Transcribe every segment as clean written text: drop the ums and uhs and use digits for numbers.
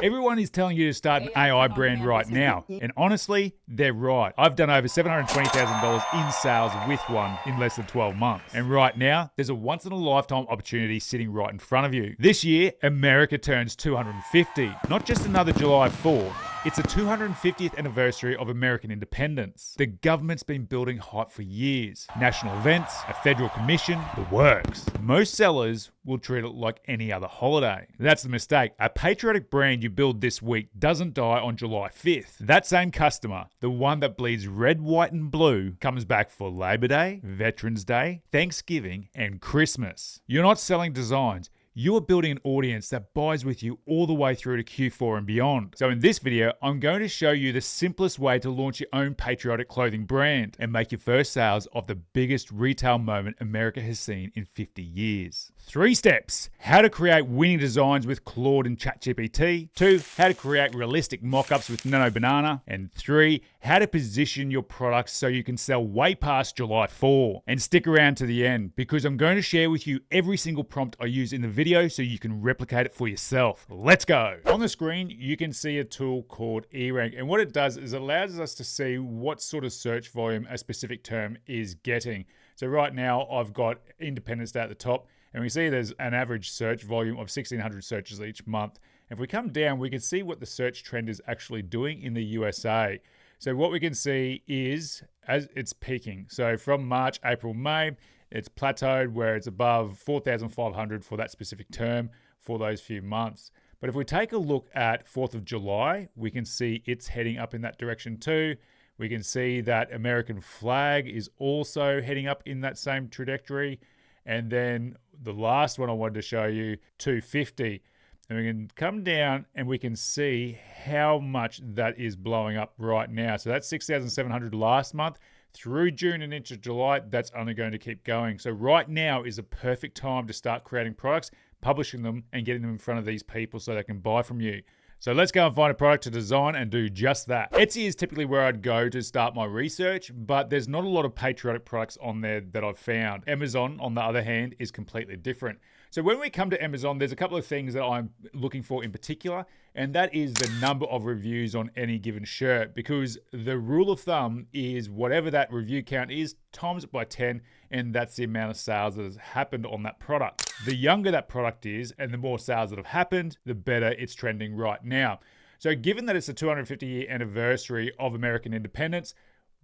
Everyone is telling you to start an AI brand right now. And honestly, they're right. I've done over $720,000 in sales with one in less than 12 months. And right now, there's a once in a lifetime opportunity sitting right in front of you. This year, America turns 250. Not just another July 4th. It's the 250th anniversary of American independence. The government's been building hype for years. National events, a federal commission, the works. Most sellers will treat it like any other holiday. That's the mistake. A patriotic brand you build this week doesn't die on July 5th. That same customer, the one that bleeds red, white, and blue, comes back for Labor Day, Veterans Day, Thanksgiving, and Christmas. You're not selling designs. You are building an audience that buys with you all the way through to Q4 and beyond. So in this video, I'm going to show you the simplest way to launch your own patriotic clothing brand and make your first sales of the biggest retail moment America has seen in 50 years. 3 steps: how to create winning designs with Claude and ChatGPT. 2, how to create realistic mock-ups with Nano Banana. And 3, how to position your products so you can sell way past July 4. And stick around to the end because I'm going to share with you every single prompt I use in the video so you can replicate it for yourself. Let's go. On the screen, you can see a tool called eRank. And what it does is it allows us to see what sort of search volume a specific term is getting. So right now, I've got Independence Day at the top. And we see there's an average search volume of 1,600 searches each month. If we come down, we can see what the search trend is actually doing in the USA. So what we can see is as it's peaking. So from March, April, May, it's plateaued where it's above 4,500 for that specific term for those few months. But if we take a look at 4th of July, we can see it's heading up in that direction too. We can see that American flag is also heading up in that same trajectory. And then the last one I wanted to show you, 250. And we can come down and we can see how much that is blowing up right now. So that's 6,700 last month. Through June and into July, that's only going to keep going. So right now is a perfect time to start creating products, publishing them, and getting them in front of these people so they can buy from you. So let's go and find a product to design and do just that. Etsy is typically where I'd go to start my research, but there's not a lot of patriotic products on there that I've found. Amazon, on the other hand, is completely different. So when we come to Amazon, there's a couple of things that I'm looking for in particular, and that is the number of reviews on any given shirt, because the rule of thumb is whatever that review count is, times it by 10, and that's the amount of sales that has happened on that product. The younger that product is and the more sales that have happened, the better it's trending right now. So given that it's the 250-year anniversary of American independence,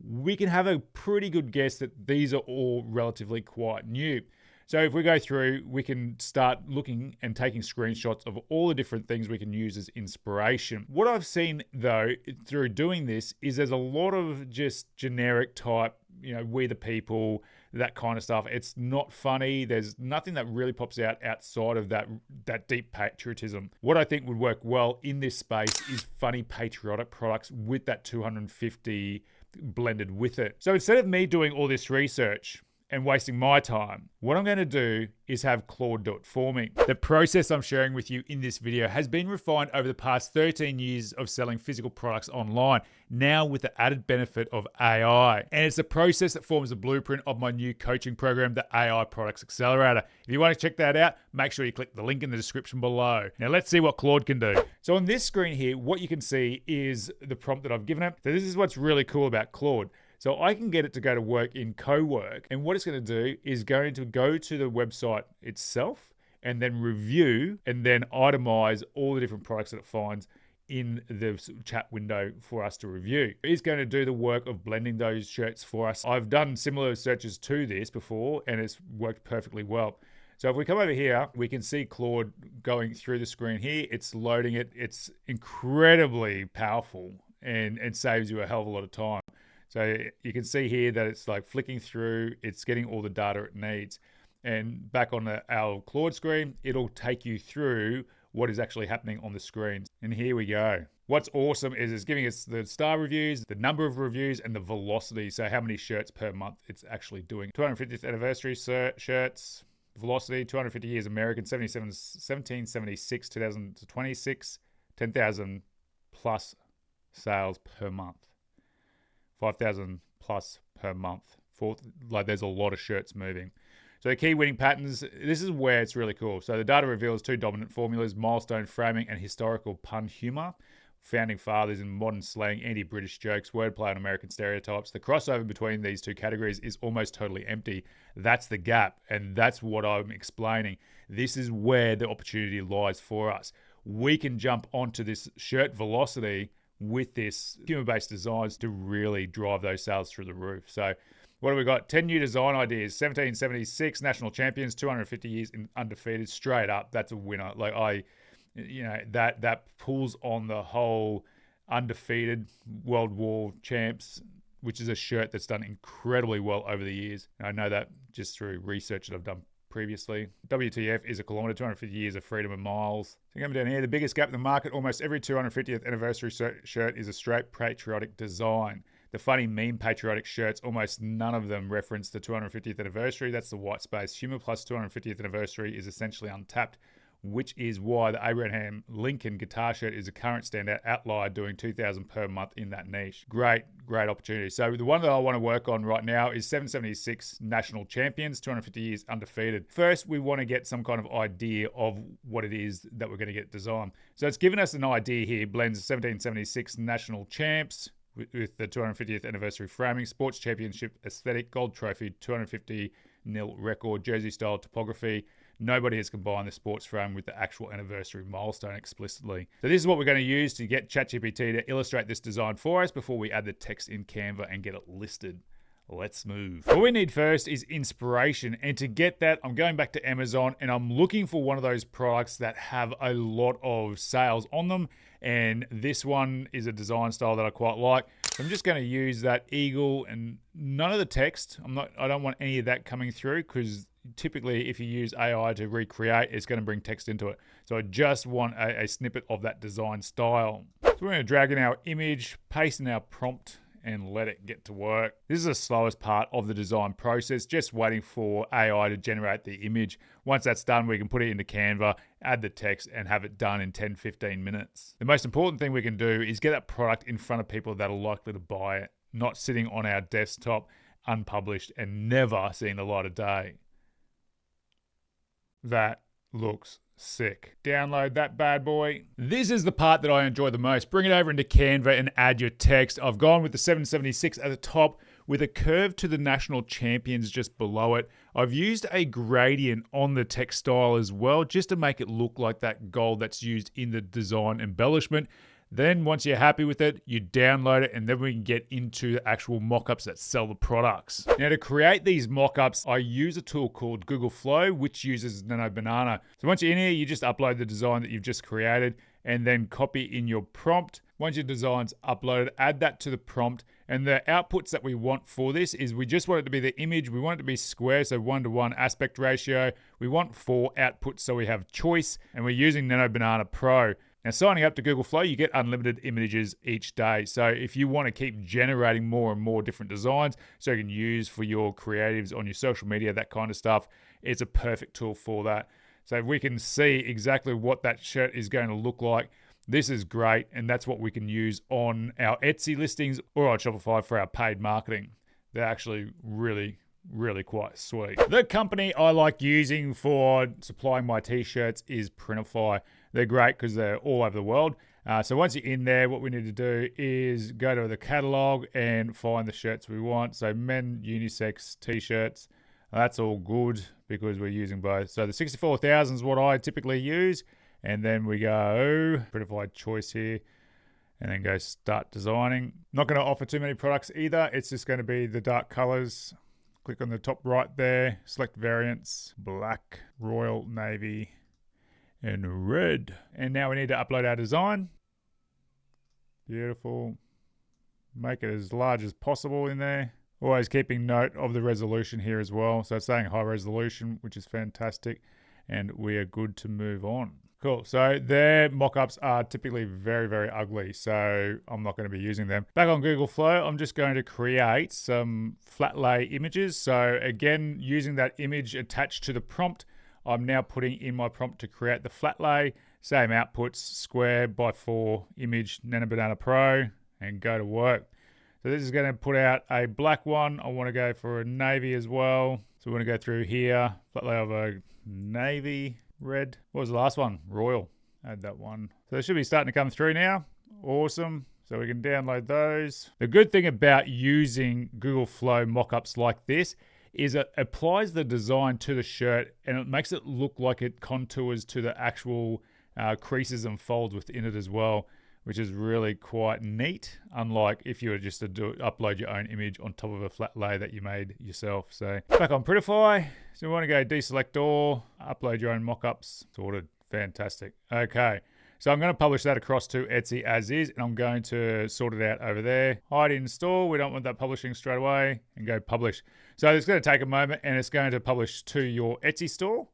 we can have a pretty good guess that these are all relatively quite new. So if we go through, we can start looking and taking screenshots of all the different things we can use as inspiration. What I've seen though, through doing this, is there's a lot of just generic type, we the people, that kind of stuff. It's not funny. There's nothing that really pops out outside of that deep patriotism. What I think would work well in this space is funny patriotic products with that 250 blended with it. So instead of me doing all this research and wasting my time, what I'm going to do is have Claude do it for me. The process I'm sharing with you in this video has been refined over the past 13 years of selling physical products online, now with the added benefit of AI. And it's a process that forms the blueprint of my new coaching program, the AI Products Accelerator. If you want to check that out, make sure you click the link in the description below. Now let's see what Claude can do. So on this screen here, what you can see is the prompt that I've given it. So this is what's really cool about Claude. So I can get it to go to work in co-work, and what it's going to do is going to go to the website itself and then review and then itemize all the different products that it finds in the chat window for us to review. It's going to do the work of blending those shirts for us. I've done similar searches to this before and it's worked perfectly well. So if we come over here, we can see Claude going through the screen here. It's loading it. It's incredibly powerful and saves you a hell of a lot of time. So you can see here that it's like flicking through, it's getting all the data it needs. And back on our Claude screen, it'll take you through what is actually happening on the screen. And here we go. What's awesome is it's giving us the star reviews, the number of reviews, and the velocity. So how many shirts per month it's actually doing. 250th anniversary shirts, velocity, 250 years American, 1776, 2026, 10,000 plus sales per month. 5,000 plus per month. There's a lot of shirts moving. So the key winning patterns, this is where it's really cool. So the data reveals 2 dominant formulas: milestone framing and historical pun humor. Founding fathers in modern slang, anti-British jokes, wordplay on American stereotypes. The crossover between these 2 categories is almost totally empty. That's the gap, and that's what I'm explaining. This is where the opportunity lies for us. We can jump onto this shirt velocity with this humor-based designs to really drive those sales through the roof. So what have we got? 10 new design ideas, 1776 national champions, 250 years undefeated. Straight up, that's a winner. That pulls on the whole undefeated World War champs, which is a shirt that's done incredibly well over the years. And I know that just through research that I've done previously. WTF is a kilometre, 250 years of freedom of miles. So coming down here, the biggest gap in the market, almost every 250th anniversary shirt is a straight patriotic design. The funny meme patriotic shirts, almost none of them reference the 250th anniversary. That's the white space. Humor plus 250th anniversary is essentially untapped, which is why the Abraham Lincoln guitar shirt is a current standout outlier, doing $2,000 per month in that niche. Great opportunity. So the one that I want to work on right now is 776 national champions, 250 years undefeated. First, we want to get some kind of idea of what it is that we're going to get designed. So it's given us an idea here, blends 1776 national champs with the 250th anniversary framing, sports championship aesthetic, gold trophy, 250 nil record, jersey style typography. Nobody has combined the sports frame with the actual anniversary milestone explicitly. So this is what we're going to use to get ChatGPT to illustrate this design for us before we add the text in Canva and get it listed. Let's move. What we need first is inspiration. And to get that, I'm going back to Amazon and I'm looking for one of those products that have a lot of sales on them. And this one is a design style that I quite like. So I'm just going to use that eagle and none of the text. I don't want any of that coming through, because typically if you use AI to recreate, it's going to bring text into it. So I just want a snippet of that design style. So we're going to drag in our image, paste in our prompt, and let it get to work. This is the slowest part of the design process, just waiting for AI to generate the image. Once that's done, we can put it into Canva, add the text, and have it done in 10-15 minutes. The most important thing we can do is get that product in front of people that are likely to buy it, not sitting on our desktop unpublished and never seeing the light of day. That looks sick. Download that bad boy. This is the part that I enjoy the most. Bring it over into Canva and add your text. I've gone with the 776 at the top with a curve to the national champions just below it. I've used a gradient on the text style as well, just to make it look like that gold that's used in the design embellishment. Then once you're happy with it, you download it, and then we can get into the actual mockups that sell the products. Now, to create these mockups, I use a tool called Google Flow, which uses Nano Banana. So once you're in here, you just upload the design that you've just created and then copy in your prompt. Once your design's uploaded, add that to the prompt. And the outputs that we want for this is we just want it to be the image. We want it to be square, so 1:1 aspect ratio. We want 4 outputs, so we have choice. And we're using Nano Banana Pro. Now, signing up to Google Flow, you get unlimited images each day. So if you want to keep generating more and more different designs so you can use for your creatives on your social media, that kind of stuff, it's a perfect tool for that. So we can see exactly what that shirt is going to look like. This is great, and that's what we can use on our Etsy listings or on Shopify for our paid marketing. They're actually really quite sweet. The company I like using for supplying my t-shirts is Printify. They're great because they're all over the world. So once you're in there, what we need to do is go to the catalog and find the shirts we want. So men unisex t-shirts, that's all good because we're using both. So the 64,000 is what I typically use. And then we go Printify choice here and then go start designing. Not going to offer too many products either. It's just going to be the dark colors. Click on the top right there, select variants, black, royal, navy, and red. And now we need to upload our design. Beautiful. Make it as large as possible in there. Always keeping note of the resolution here as well. So it's saying high resolution, which is fantastic. And we are good to move on. Cool. So their mock-ups are typically very ugly, so I'm not going to be using them. Back on Google Flow, I'm just going to create some flat lay images. So again, using that image attached to the prompt, I'm now putting in my prompt to create the flat lay. Same outputs, square by 4 image, Nano Banana Pro, and go to work. So this is going to put out a black one. I want to go for a navy as well. So we want to go through here. Flat layer of a navy red. What was the last one? Royal. Add that one. So they should be starting to come through now. Awesome. So we can download those. The good thing about using Google Flow mockups like this is it applies the design to the shirt and it makes it look like it contours to the actual creases and folds within it as well, which is really quite neat, unlike if you were just to upload your own image on top of a flat layer that you made yourself. So back on Prettify. So we want to go deselect all, upload your own mockups. Sorted. Fantastic. Okay. So I'm going to publish that across to Etsy as is, and I'm going to sort it out over there. Hide in store. We don't want that publishing straight away, and go publish. So it's going to take a moment, and it's going to publish to your Etsy store.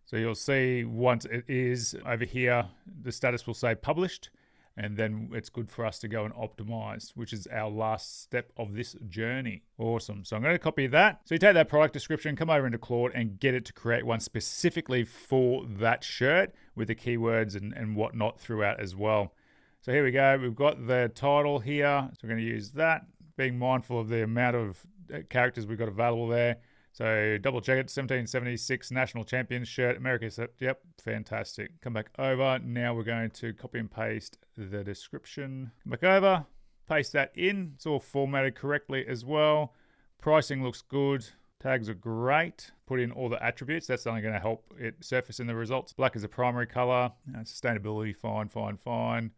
So you'll see once it is over here, the status will say published, and then it's good for us to go and optimize, which is our last step of this journey. Awesome. So I'm going to copy that. So you take that product description, come over into Claude and get it to create one specifically for that shirt with the keywords and whatnot throughout as well. So here we go. We've got the title here. So we're going to use that, being mindful of the amount of characters we've got available there. So double check it, 1776 National Champions shirt, America. Yep, fantastic. Come back over. Now we're going to copy and paste the description. Come back over, paste that in. It's all formatted correctly as well. Pricing looks good. Tags are great. Put in all the attributes. That's only going to help it surface in the results. Black is a primary color. Sustainability, fine.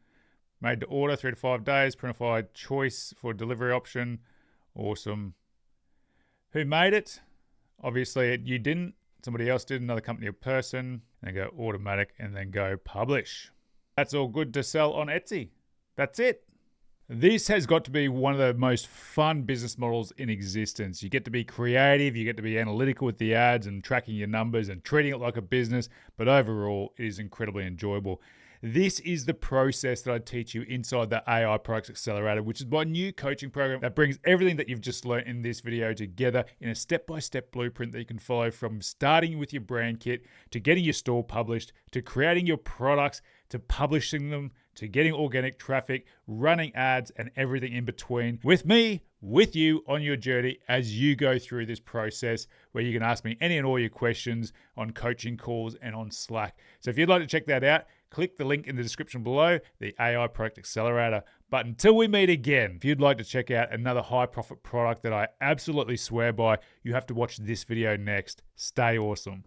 Made to order, 3 to 5 days. Printified choice for delivery option. Awesome. Who made it? Obviously, you didn't. Somebody else did, another company or person. And go automatic and then go publish. That's all good to sell on Etsy. That's it. This has got to be one of the most fun business models in existence. You get to be creative, you get to be analytical with the ads and tracking your numbers and treating it like a business, but overall, it is incredibly enjoyable. This is the process that I teach you inside the AI Products Accelerator, which is my new coaching program that brings everything that you've just learned in this video together in a step-by-step blueprint that you can follow, from starting with your brand kit, to getting your store published, to creating your products, to publishing them, to getting organic traffic, running ads, and everything in between. With me, with you on your journey as you go through this process, where you can ask me any and all your questions on coaching calls and on Slack. So if you'd like to check that out, click the link in the description below, the AI Product Accelerator. But until we meet again, if you'd like to check out another high profit product that I absolutely swear by, you have to watch this video next. Stay awesome.